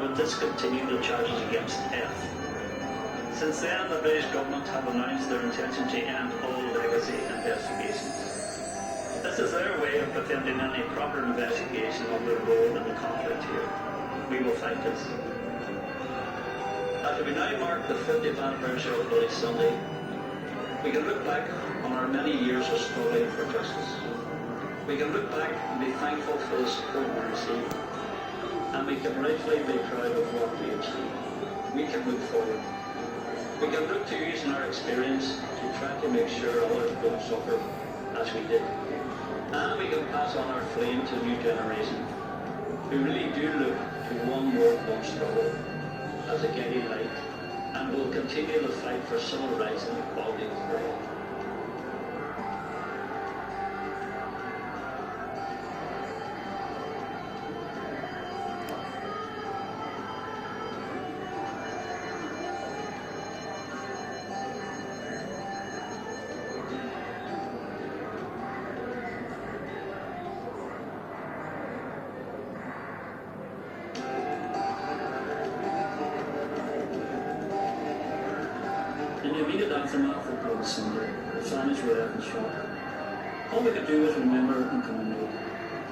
would discontinue the charges against F. Since then, the British government have announced their intention to end all legacy investigations. This is their way of preventing any proper investigation of their role in the conflict here. We will fight this. As we now mark the 50th anniversary of Bloody Sunday, we can look back on our many years of struggling for justice. We can look back and be thankful for the support we received, and we can rightfully be proud of what we achieved. We can move forward. We can look to using our experience to try to make sure others don't suffer as we did. And we can pass on our flame to a new generation who really do look to one more one struggle as a guiding light, and will continue the fight for civil rights and equality for all. In the immediate aftermath of Bloody Sunday, the families were left in shock. All we could do was remember and commemorate.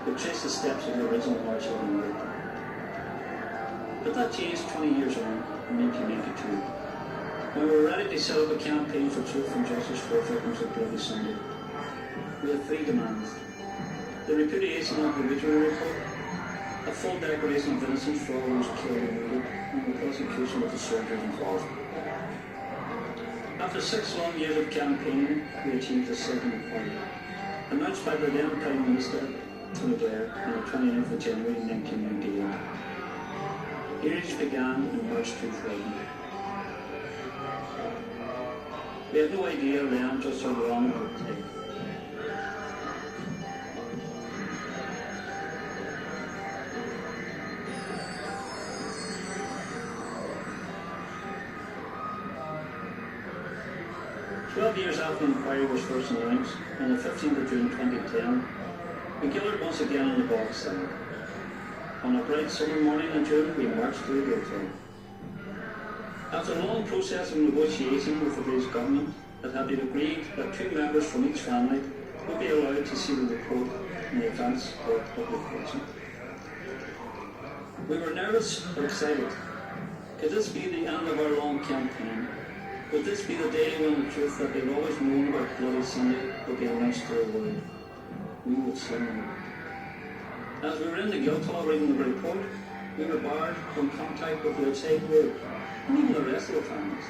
We traced the steps of the original march of the world. But that changed 20 years on in 1992. When we were ready to set up a campaign for truth and justice for victims of Bloody Sunday, we had three demands: the repudiation of the Ridgeway report, a full declaration of innocence for all those killed and wounded, and the prosecution of the soldiers involved. After 6 long years of campaigning, we achieved a second inquiry, announced by the then Prime Minister, Tony Blair, on the 29th of January 1998. Hearings began in March 2000. We had no idea then just how long it would take. Years after the inquiry was first announced, on the 15th of June 2010, we gathered once again on the box stand. On a bright summer morning in June, we marched to the guildhall. After a long process of negotiation with the British government, it had been agreed that 2 members from each family would be allowed to see the report in advance of publication. We were nervous but excited. Could this be the end of our long campaign? Would this be the day when the truth that they'd always known about Bloody Sunday would be announced to the world? We would see them. As we were in the Guildhall reading the report, we were barred from contact with the outside world, and even the rest of the families.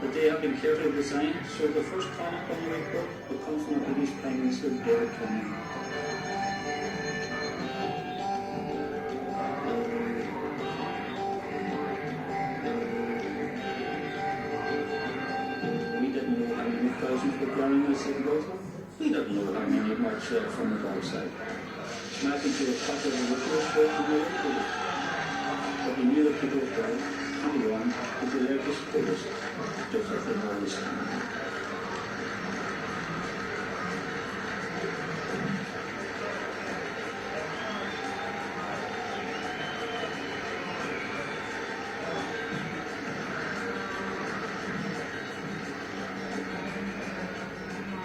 The day had been carefully designed, so the first comment on the report would come from the British Prime Minister, Derry. Thousands were running outside the Guildhall. We didn't know how many marched there from the outside, smacking to the top of the ritual straight from the airport. But we knew that people were proud, 21, would be there to support us, just as they always come.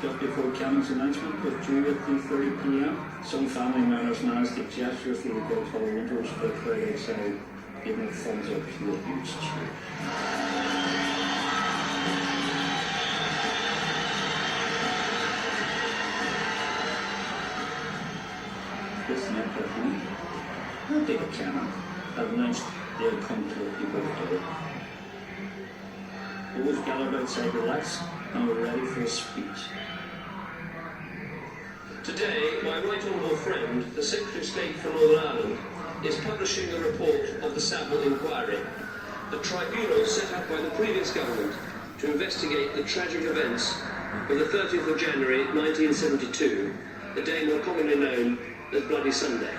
Just before Cannon's announcement was due at 3:30 p.m, some family members managed to gesture through the Guildhall windows for the crowd outside, giving a thumbs up to the huge cheer. This meant that we, not David Cannon, had announced they had come to the people of Derry. Those gathered outside relaxed and were ready for a speech. Today, my right honourable friend, the Secretary of State for Northern Ireland, is publishing a report of the Savile Inquiry, the tribunal set up by the previous government to investigate the tragic events of the 30th of January 1972, the day more commonly known as Bloody Sunday.